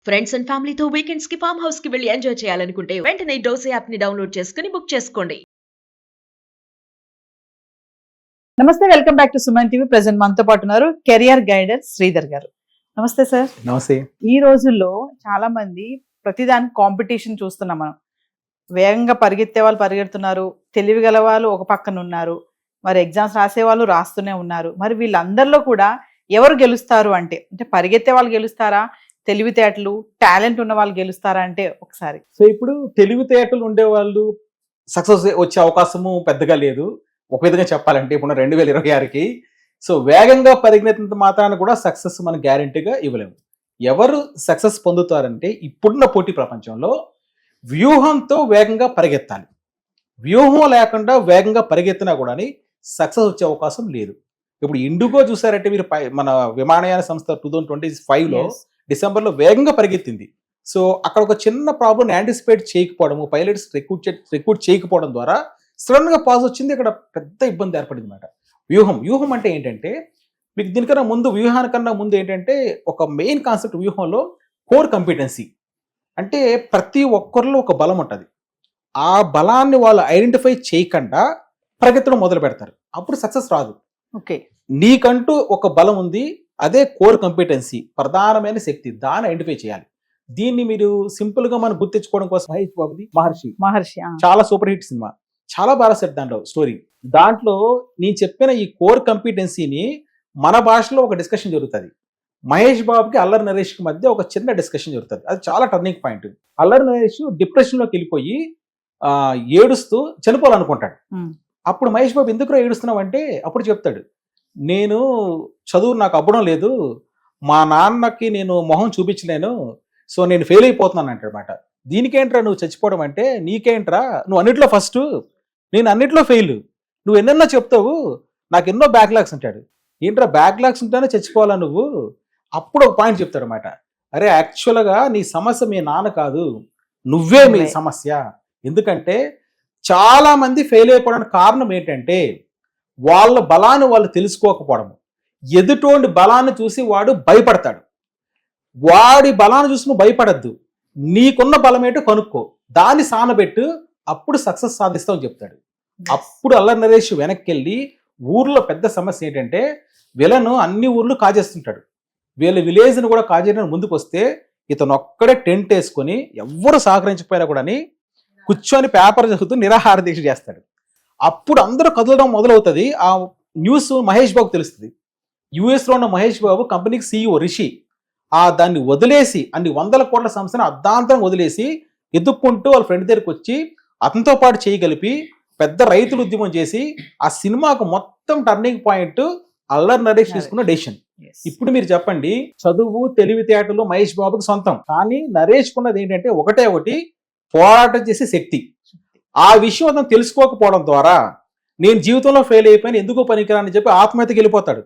Friends and ఫ్యామిలీతో weekends కి farm house కి వెళ్ళి ఎంజాయ్ చేయాలనుకుంటే వెంటనే డోసే యాప్ ని డౌన్లోడ్ చేసుకుని బుక్ చేసుకోండి. నమస్తే, welcome back to Suman TV. Present మనతో పాటు ఉన్నారు కెరియర్ గైడర్ శ్రీధర్ గారు. నమస్తే సార్. నమస్తే. ఈ రోజుల్లో చాలా మంది ప్రతిదానికి కాంపిటీషన్ చూస్తున్నాం మనం. వేగంగా పరిగెత్తే వాళ్ళు పరిగెడుతున్నారు, తెలివి గల వాళ్ళు ఒక పక్కన ఉన్నారు, మరి ఎగ్జామ్స్ రాసే వాళ్ళు రాస్తూనే ఉన్నారు. మరి వీళ్ళందరిలో కూడా ఎవరు గెలుస్తారు అంటే పరిగెత్తే వాళ్ళు గెలుస్తారా, తెలివితేటలు టాలెంట్ ఉన్న వాళ్ళు గెలుస్తారా అంటే ఒకసారి. సో ఇప్పుడు తెలివితేటలు ఉండేవాళ్ళు సక్సెస్ వచ్చే అవకాశము పెద్దగా లేదు. ఒక విధంగా చెప్పాలంటే ఇప్పుడు 2026కి సో వేగంగా పరిగెత్తినంత మాత్రాన కూడా సక్సెస్ మనం గ్యారెంటీగా ఇవ్వలేము. ఎవరు సక్సెస్ పొందుతారంటే ఇప్పుడున్న పోటీ ప్రపంచంలో వ్యూహంతో వేగంగా పరిగెత్తాలి. వ్యూహం లేకుండా వేగంగా పరిగెత్తినా కూడా సక్సెస్ వచ్చే అవకాశం లేదు. ఇప్పుడు ఇండిగో చూసారంటే మీరు మన విమానయాన సంస్థ 2025లో డిసెంబర్లో వేగంగా పరిగెత్తింది. సో అక్కడ ఒక చిన్న ప్రాబ్లం యాంటిసిపేట్ చేయకపోవడము, పైలట్స్ రిక్రూట్ చేయకపోవడం ద్వారా సడన్ గా పాజ్ వచ్చింది. ఇక్కడ పెద్ద ఇబ్బంది ఏర్పడింది అనమాట. వ్యూహం అంటే ఏంటంటే మీకు దీనికన్నా ముందు, వ్యూహానికన్నా ముందు ఏంటంటే ఒక మెయిన్ కాన్సెప్ట్ వ్యూహంలో కోర్ కంపిటెన్సీ అంటే ప్రతి ఒక్కరిలో ఒక బలం ఉంటుంది. ఆ బలాన్ని వాళ్ళు ఐడెంటిఫై చేయకుండా పరిగెత్తడం మొదలు పెడతారు, అప్పుడు సక్సెస్ రాదు. ఓకే, నీకంటూ ఒక బలం ఉంది, అదే కోర్ కంపిటెన్సీ, ప్రధానమైన శక్తి, దాన్ని ఐడెంటిఫై చేయాలి. దీన్ని మీరు సింపుల్ గా మనం గుర్తించుకోవడం కోసం మహేష్ బాబుది మహర్షి చాలా సూపర్ హిట్ సినిమా, చాలా బాగా సెట్ దాంట్లో స్టోరీ. దాంట్లో నేను చెప్పిన ఈ కోర్ కంపిటెన్సీని మన భాషలో ఒక డిస్కషన్ జరుగుతుంది. మహేష్ బాబుకి అల్లరి నరేష్కి మధ్య ఒక చిన్న డిస్కషన్ జరుగుతుంది. అది చాలా టర్నింగ్ పాయింట్. అల్లరి నరేష్ డిప్రెషన్లోకి వెళ్ళిపోయి ఏడుస్తూ చనిపోవాలనుకుంటాడు. అప్పుడు మహేష్ బాబు ఎందుకు ఏడుస్తున్నావు అంటే అప్పుడు చెప్తాడు, నేను చదువు నాకు అవ్వడం లేదు, మా నాన్నకి నేను మొహం చూపించలేను, సో నేను ఫెయిల్ అయిపోతున్నాను అంటాడనమాట. దీనికేంట్రా నువ్వు చచ్చిపోవడం అంటే, నీకేంట్రా నువ్వు అన్నిట్లో ఫస్ట్, నేను అన్నిట్లో ఫెయిల్, నువ్వు ఎన్నెన్నో చెప్తావు, నాకు ఎన్నో బ్యాక్లాగ్స్ అంటాడు. ఏంట్రా బ్యాక్లాగ్స్ ఉంటేనే చచ్చిపోవాలా నువ్వు? అప్పుడు ఒక పాయింట్ చెప్తాడు అనమాట, అరే యాక్చువల్గా నీ సమస్య మీ నాన్న కాదు, నువ్వే మీ సమస్య. ఎందుకంటే చాలా మంది ఫెయిల్ అయిపోవడానికి కారణం ఏంటంటే వాళ్ళ బలాన్ని వాళ్ళు తెలుసుకోకపోవడము. ఎదుటోండి బలాన్ని చూసి వాడు భయపడతాడు. వాడి బలాన్ని చూసి నువ్వు భయపడద్దు, నీకున్న బలం ఏంటో కనుక్కో, దాన్ని సానబెట్టు, అప్పుడు సక్సెస్ సాధిస్తావు చెప్తాడు. అప్పుడు అల్లరి నరేష్ వెనక్కి వెళ్ళి ఊర్లో పెద్ద సమస్య ఏంటంటే విలను అన్ని ఊర్లు కాజేస్తుంటాడు. వీళ్ళ విలేజ్ని కూడా కాజేయడానికి ముందుకు వస్తే ఇతను ఒక్కడే టెంట్ వేసుకొని ఎవ్వరు సహకరించకపోయినా కూడా కూర్చొని పేపర్ చదువుతూ నిరాహార దీక్ష చేస్తాడు. అప్పుడు అందరూ కదలడం మొదలవుతుంది. ఆ న్యూస్ మహేష్ బాబుకు తెలుస్తుంది. యుఎస్లో ఉన్న మహేష్ బాబు కంపెనీకి CEO రిషి దాన్ని వదిలేసి, అన్ని 100 కోట్ల సంస్థను అర్ధాంతరం వదిలేసి ఎదుక్కుంటూ వాళ్ళ ఫ్రెండ్ దగ్గరికి వచ్చి అతనితో పాటు చేయగలిపి పెద్ద రైతులు ఉద్యమం చేసి ఆ సినిమాకు మొత్తం టర్నింగ్ పాయింట్ అల్లరి నరేష్ తీసుకున్న డెసిషన్. ఇప్పుడు మీరు చెప్పండి, చదువు తెలివితేటలు మహేష్ బాబుకి సొంతం, కానీ నరేష్ కున్నది ఏంటంటే ఒకటి పోరాటం చేసే శక్తి. ఆ విషయం అతను తెలుసుకోకపోవడం ద్వారా నేను జీవితంలో ఫెయిల్ అయిపోయాను, ఎందుకు పనికిరాని చెప్పి ఆత్మహత్యకి వెళ్ళిపోతాడు.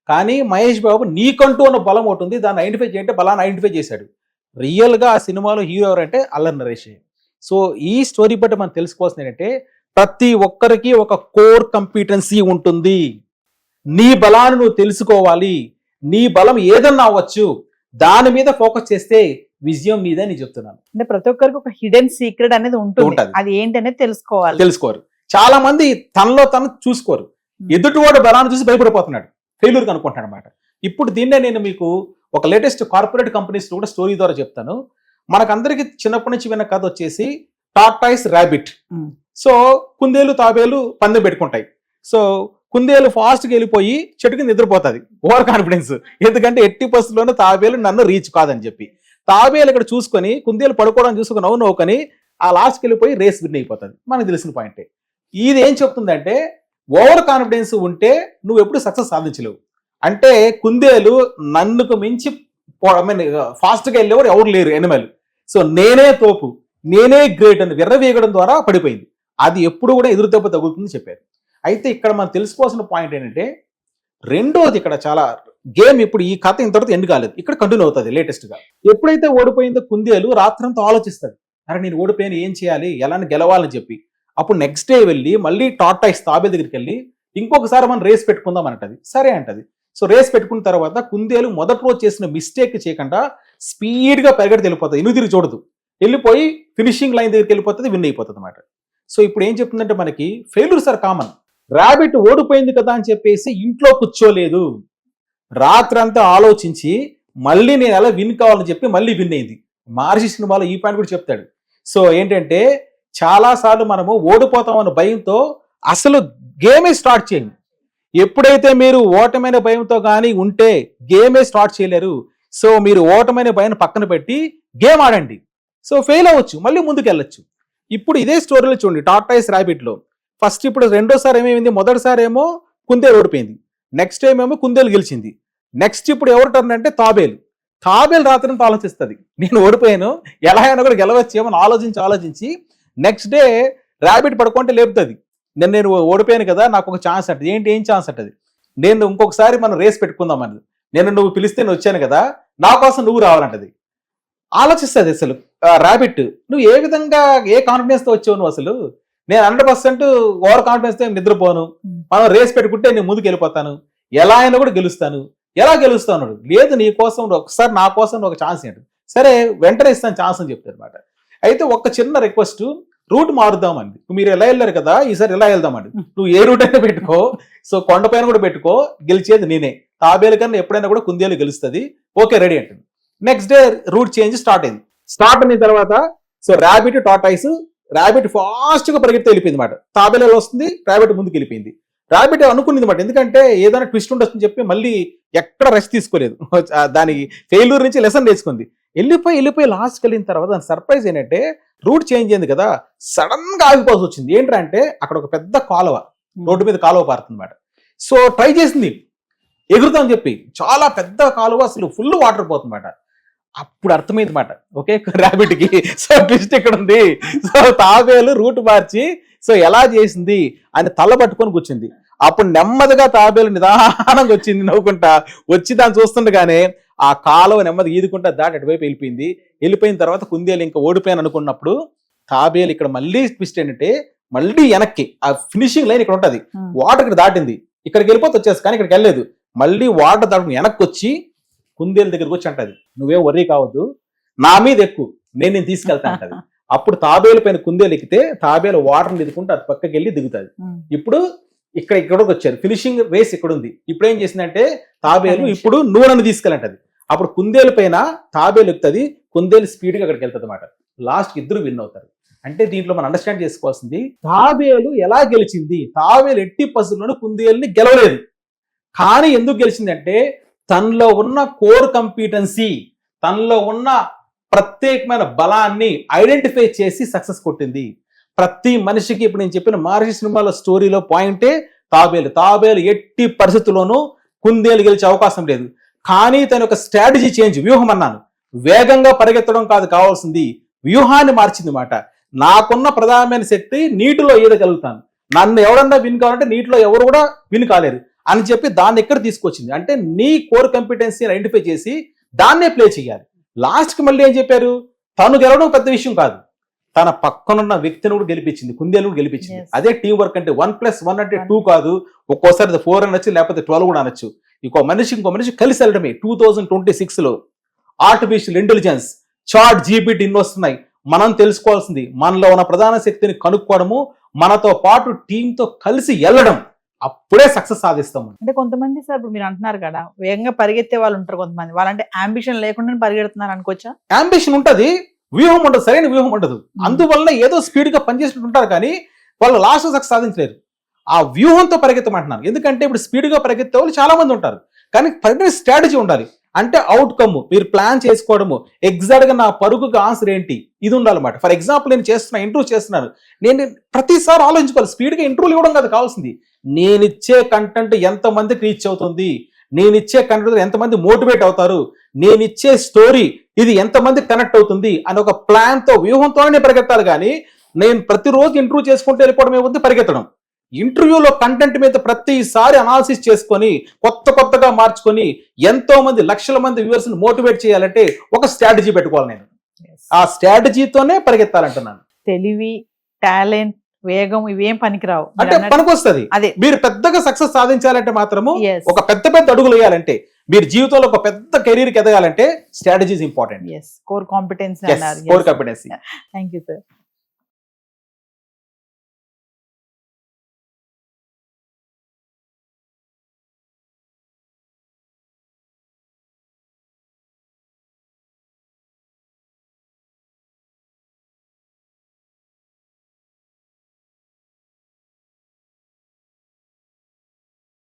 కానీ మహేష్ బాబు నీకంటూ ఉన్న బలం ఒకటి ఉంది, దాన్ని ఐడెంటిఫై చేయంటే బలాన్ని ఐడెంటిఫై చేశాడు. రియల్గా ఆ సినిమాలో హీరో ఎవరంటే అల్లరి నరేష్. సో ఈ స్టోరీ బట్టి మనం తెలుసుకోవాల్సింది ఏంటంటే ప్రతి ఒక్కరికి ఒక కోర్ కంపిటెన్సీ ఉంటుంది. నీ బలాన్ని నువ్వు తెలుసుకోవాలి. నీ బలం ఏదన్నా అవ్వచ్చు, దాని మీద ఫోకస్ చేస్తే విజయం నీదే నేను చెప్తున్నాను. అంటే ప్రతి ఒక్కరికి ఒక హిడెన్ సీక్రెట్ అనేది ఉంటుంది, అది ఏంటనేది తెలుసుకోరు. చాలా మంది తనలో తను చూసుకోరు, ఎదుటివాడు బలాన్ని చూసి భయపడిపోతున్నాడు, ఫెయిల్యూర్ అనుకుంటాడు అనమాట. ఇప్పుడు దీన్నే నేను మీకు ఒక లేటెస్ట్ కార్పొరేట్ కంపెనీస్ కూడా స్టోరీ ద్వారా చెప్తాను. మనకందరికి చిన్నప్పటి నుంచి విన్న కథ వచ్చేసి టార్టాయిస్ ర్యాబిట్. సో కుందేలు తాబేలు పందెం పెట్టుకుంటాయి. సో కుందేలు ఫాస్ట్గా వెళ్ళిపోయి చెట్టు కింద నిద్రపోతుంది, ఓవర్ కాన్ఫిడెన్స్. ఎందుకంటే 80% తాబేలు నన్ను రీచ్ కాదని చెప్పి, తాబేలు ఇక్కడ చూసుకొని కుందేలు పడుకోవడం చూసుకుని నవ్వుకొని ఆ లాస్ట్కి వెళ్ళిపోయి రేస్ విన్ అయిపోతుంది. మనకు తెలిసిన పాయింటే. ఇది ఏం చెప్తుందంటే ఓవర్ కాన్ఫిడెన్స్ ఉంటే నువ్వు ఎప్పుడు సక్సెస్ సాధించలేవు. అంటే కుందేలు నన్నుకు మించి ఫాస్ట్గా వెళ్ళేవారు ఎవరు లేరు ఎనిమల్, సో నేనే తోపు, నేనే గ్రేట్ అని విర్రవీగడం ద్వారా పడిపోయింది. అది ఎప్పుడు కూడా ఎదురు దెబ్బ తగులుతుందని చెప్పారు. అయితే ఇక్కడ మనం తెలుసుకోవాల్సిన పాయింట్ ఏంటంటే రెండోది, ఇక్కడ చాలా గేమ్, ఇప్పుడు ఈ కథ ఇంతవరకు ఎండ్ కాలేదు, ఇక్కడ కంటిన్యూ అవుతుంది లేటెస్ట్ గా. ఎప్పుడైతే ఓడిపోయిందో కుందేలు రాత్రంతా ఆలోచిస్తుంది, అరే నేను ఓడిపోయాను, ఏం చేయాలి, ఎలా గెలవాలని చెప్పి. అప్పుడు నెక్స్ట్ డే వెళ్ళి మళ్ళీ టార్టాయిస్ తాబేలు దగ్గరికి వెళ్ళి ఇంకొకసారి మనం రేస్ పెట్టుకుందాం అంటది. సరే అంటది. సో రేస్ పెట్టుకున్న తర్వాత కుందేలు మొదటి రోజు చేసిన మిస్టేక్ చేయకుండా స్పీడ్గా పరిగెడితే వెళ్ళిపోతుంది, ఎన్ని తిరిగి చూడదు, వెళ్ళిపోయి ఫినిషింగ్ లైన్ దగ్గరికి వెళ్ళిపోతుంది, విన్ అయిపోతుంది అనమాట. సో ఇప్పుడు ఏం చెప్తుందంటే మనకి ఫెయిల్యూర్స్ ఆర్ కామన్. ర్యాబిట్ ఓడిపోయింది కదా అని చెప్పేసి ఇంట్లో కూర్చోలేదు, రాత్రంతా ఆలోచించి మళ్ళీ నేను ఎలా విన్ కావాలని చెప్పి మళ్ళీ విన్ అయింది. మహర్షి సినిమాలో ఈ పాయింట్ కూడా చెప్తాడు. సో ఏంటంటే చాలాసార్లు మనము ఓడిపోతామన్న భయంతో అసలు గేమే స్టార్ట్ చేయండి. ఎప్పుడైతే మీరు ఓటమైన భయంతో కానీ ఉంటే గేమే స్టార్ట్ చేయలేరు. సో మీరు ఓటమైన భయం పక్కన పెట్టి గేమ్ ఆడండి. సో ఫెయిల్ అవ్వచ్చు, మళ్ళీ ముందుకు వెళ్ళొచ్చు. ఇప్పుడు ఇదే స్టోరీలో చూడండి, టార్టాయిస్ ర్యాబిట్లో ఫస్ట్ ఇప్పుడు రెండోసారి ఏమైంది, మొదటిసారి ఏమో కుందేలు ఓడిపోయింది, నెక్స్ట్ టైం ఏమో కుందేలు గెలిచింది, నెక్స్ట్ ఇప్పుడు ఎవరు టర్న్ అంటే తాబేలు. తాబేలు రాత్రంతా ఆలోచిస్తుంది, నేను ఓడిపోయాను ఎలా అయినా కూడా గెలవచ్చేమో ఆలోచించి నెక్స్ట్ డే ర్యాబిట్ పడుకుంటే లేపుతుంది, నేను ఓడిపోయాను కదా, నాకు ఒక ఛాన్స్ అంటది. ఏం ఛాన్స్ అంటది, నేను ఇంకొకసారి మనం రేస్ పెట్టుకుందాం అన్నది, నువ్వు పిలిస్తే నేను వచ్చాను కదా, నా కోసం నువ్వు రావాలంటది. ఆలోచిస్తుంది అసలు ర్యాబిట్, నువ్వు ఏ విధంగా ఏ కాన్ఫిడెన్స్ తో వచ్చావు నువ్వు, అసలు నేను 100% ఓవర్ కాన్ఫిడెన్స్ తో నిద్రపోను, మనం రేస్ పెట్టుకుంటే నేను ముందుకు వెళ్ళిపోతాను, ఎలా అయినా కూడా గెలుస్తాను. ఎలా గెలుస్తాను, లేదు నీ కోసం ఒకసారి నా కోసం ఒక ఛాన్స్ ఏంటి, సరే వెంటనే ఇస్తాను ఛాన్స్ అని చెప్తారు అనమాట. అయితే ఒక చిన్న రిక్వెస్ట్, రూట్ మారుద్దామండి, మీరు ఎలా వెళ్ళారు కదా ఈసారి ఎలా వెళ్దామండి, నువ్వు ఏ రూట్ అయినా పెట్టుకో, సో కొండపైన కూడా పెట్టుకో, గెలిచేది నేనే, తాబేలు కన్నా ఎప్పుడైనా కూడా కుందేలు గెలుస్తుంది, ఓకే రెడీ అంటుంది. Next day route change start అయింది. స్టార్ట్ అయిన తర్వాత so rabbit tortoise, rabbit fast గా పరిగెత్తి వెళ్ళిపోయింది అనమాట, తాబేలు వస్తుంది, ర్యాబిట్ ముందుకు వెళ్ళిపోయింది. ర్యాబిట్ అనుకున్నది అనమాట, ఎందుకంటే ఏదైనా ట్విస్ట్ ఉండొచ్చని చెప్పి మళ్ళీ ఎక్కడ రెస్ట్ తీసుకోలేదు, దానికి ఫెయిల్యూర్ నుంచి లెసన్ నేర్చుకుంది. వెళ్ళిపోయి లాస్ట్కి వెళ్ళిన తర్వాత దాని సర్ప్రైజ్ ఏంటంటే రూట్ చేంజ్ అయింది కదా, సడన్ గా ఆగిపోవాల్సి వచ్చింది. ఏంటంటే అక్కడ ఒక పెద్ద కాలువ, రోడ్డు మీద కాలువ పారుతుంది అనమాట. సో ట్రై చేసింది ఎగురుతామని చెప్పి, చాలా పెద్ద కాలువ, అసలు ఫుల్ వాటర్ పోతుందన్నమాట. అప్పుడు అర్థమైంది మాట, ఓకే ర్యాబిట్ కి సో ట్విస్ట్ ఇక్కడ ఉంది. సో తాబేలు రూట్ మార్చి సో ఎలా చేసింది అని తల పట్టుకొని కూర్చుంది. అప్పుడు నెమ్మదిగా తాబేలు నిదానంగా వచ్చింది, నవ్వుకుంటా వచ్చి దాన్ని చూస్తుండగానే ఆ కాలువ నెమ్మది ఈదుకుంటా దాటి అటువైపు వెళ్ళిపోయింది. వెళ్ళిపోయిన తర్వాత కుందేలు ఇంకా ఓడిపోయాను అనుకున్నప్పుడు తాబేలు ఇక్కడ మళ్ళీ ట్విస్ట్ ఏంటంటే మళ్ళీ వెనక్కి ఆ ఫినిషింగ్ లైన్ ఇక్కడ ఉంటది, వాటర్ ఇక్కడ దాటింది, ఇక్కడికి వెళ్ళిపోతే వచ్చేసి కానీ ఇక్కడికి వెళ్ళలేదు, మళ్ళీ వాటర్ దాటుకుని వెనక్కి వచ్చి కుందేలు దగ్గరికి వచ్చి అంటది, నువ్వేం వర్రీ కావద్దు, నా మీద ఎక్కువ, నేను తీసుకెళ్తా అంటది. అప్పుడు తాబేలు పైన కుందేలు ఎక్కితే తాబేలు వాటర్ ఎదుకుంటే అది పక్కకి వెళ్ళి దిగుతుంది. ఇప్పుడు ఇక్కడికి వచ్చారు, ఫినిషింగ్ రేస్ ఇక్కడ ఉంది. ఇప్పుడు ఏం చేసిందంటే తాబేలు ఇప్పుడు నువ్వు నన్ను తీసుకెళ్ళంటది. అప్పుడు కుందేలు పైన తాబేలు ఎక్కుతుంది, కుందేలు స్పీడ్ గా అక్కడికి వెళ్తుంది అనమాట. లాస్ట్ ఇద్దరు విన్ అవుతారు. అంటే దీంట్లో మనం అండర్స్టాండ్ చేసుకోవాల్సింది తాబేలు ఎలా గెలిచింది, తాబేలు ఎట్టి పసులోనే కుందేలుని గెలవలేదు. కానీ ఎందుకు గెలిచిందంటే తనలో ఉన్న కోర్ కంపిటెన్సీ, తనలో ఉన్న ప్రత్యేకమైన బలాన్ని ఐడెంటిఫై చేసి సక్సెస్ కొట్టింది. ప్రతి మనిషికి ఇప్పుడు నేను చెప్పిన మహర్షి సినిమాలో స్టోరీలో పాయింటే తాబేలు ఎట్టి పరిస్థితుల్లోనూ కుందేలు గెలిచే అవకాశం లేదు. కానీ తన యొక్క స్ట్రాటజీ చేంజ్, వ్యూహం అన్నాను, వేగంగా పరిగెత్తడం కాదు కావాల్సింది, వ్యూహాన్ని మార్చింది మాట. నాకున్న ప్రధానమైన శక్తి నీటిలో ఈదగలుగుతాను, నన్ను ఎవరన్నా విన్ కావాలంటే నీటిలో ఎవరు కూడా విన్ కాలేరు అని చెప్పి దాన్ని ఎక్కడ తీసుకొచ్చింది. అంటే నీ కోర్ కంపిటెన్సీని ఐడెంటిఫై చేసి దాన్నే ప్లే చేయాలి. లాస్ట్కి మళ్ళీ ఏం చెప్పారు, తను గెలవడం పెద్ద విషయం కాదు, తన పక్కనున్న వ్యక్తిని కూడా గెలిపించింది, కుందేలు కూడా గెలిపించింది. అదే టీం వర్క్ అంటే 1+1 అంటే 2 కాదు, ఒక్కోసారి 4 అనొచ్చు, లేకపోతే 12 కూడా అనొచ్చు. ఇంకో మనిషి కలిసి వెళ్ళడమే. 2026 లో ఆర్టిఫిషియల్ ఇంటెలిజెన్స్, చాట్ జీపీటీ ఇన్ని వస్తున్నాయి. మనం తెలుసుకోవాల్సింది మనలో ఉన్న ప్రధాన శక్తిని కనుక్కోవడము, మనతో పాటు టీంతో కలిసి వెళ్ళడం, అప్పుడే సక్సెస్ సాధిస్తాము. అంటే కొంతమంది సార్ ఇప్పుడు మీరు అంటున్నారు కదా వేగంగా పరిగెత్తే వాళ్ళు ఉంటారు కొంతమంది, వాళ్ళంటే అంబిషన్ లేకుండా పరిగెడుతున్నారు అనుకోవచ్చా? అంబిషన్ ఉంటది, వ్యూహం ఉండదు, సరైన వ్యూహం ఉండదు. అందువల్ల ఏదో స్పీడ్ గా పనిచేసినట్టు ఉంటారు కానీ వాళ్ళు లాస్ట్ సక్సెస్ సాధించలేరు. ఆ వ్యూహంతో పరిగెత్తమంటున్నారు. ఎందుకంటే ఇప్పుడు స్పీడ్ గా పరిగెత్తే వాళ్ళు చాలా మంది ఉంటారు, కానీ పరిగెత్తే స్ట్రాటజీ ఉండాలి. అంటే అవుట్కమ్ మీరు ప్లాన్ చేసుకోవడము, ఎగ్జాక్ట్ గా నా పరుగుకి ఆన్సర్ ఏంటి, ఇది ఉండాలన్నమాట. ఫర్ ఎగ్జాంపుల్ నేను ఇంటర్వ్యూ చేస్తున్నాను, నేను ప్రతిసారి ఆలోచించుకోవాలి. స్పీడ్ గా ఇంటర్వ్యూలు ఇవ్వడం కాదు కావాల్సింది, నేనిచ్చే కంటెంట్ ఎంతమందికి రీచ్ అవుతుంది, నేనిచ్చే కంటెంట్ ఎంతమంది మోటివేట్ అవుతారు, నేనిచ్చే స్టోరీ ఇది ఎంతమంది కనెక్ట్ అవుతుంది అని ఒక ప్లాన్ తో వ్యూహంతోనే పరిగెత్తాలి. కానీ నేను ప్రతిరోజు ఇంటర్వ్యూ చేసుకుంటూ వెళ్ళిపోవడమే ఉంది పరిగెత్తడం. ఇంటర్వ్యూలో కంటెంట్ మీద ప్రతిసారి అనాలిసిస్ చేసుకొని కొత్తగా మార్చుకొని ఎంతో మంది లక్షల మంది వ్యూవర్స్ ని మోటివేట్ చేయాలంటే ఒక స్ట్రాటజీ పెట్టుకోవాలి. నేను ఆ స్ట్రాటజీతోనే పరిగెత్తాలంటున్నాను. తెలివి, టాలెంట్, వేగం ఇవేం పనికిరావు. అంటే పనికొస్తది. అదే మీరు పెద్దగా సక్సెస్ సాధించాలంటే మాత్రము Yes. ఒక పెద్ద అడుగులు వేయాలంటే, మీరు జీవితంలో ఒక పెద్ద కెరీర్ కి ఎదగాలంటే స్ట్రాటజీస్ ఇంపార్టెంట్. కోర్ కాంపిటెన్సీ అన్నారు. Core competency. Thank you sir.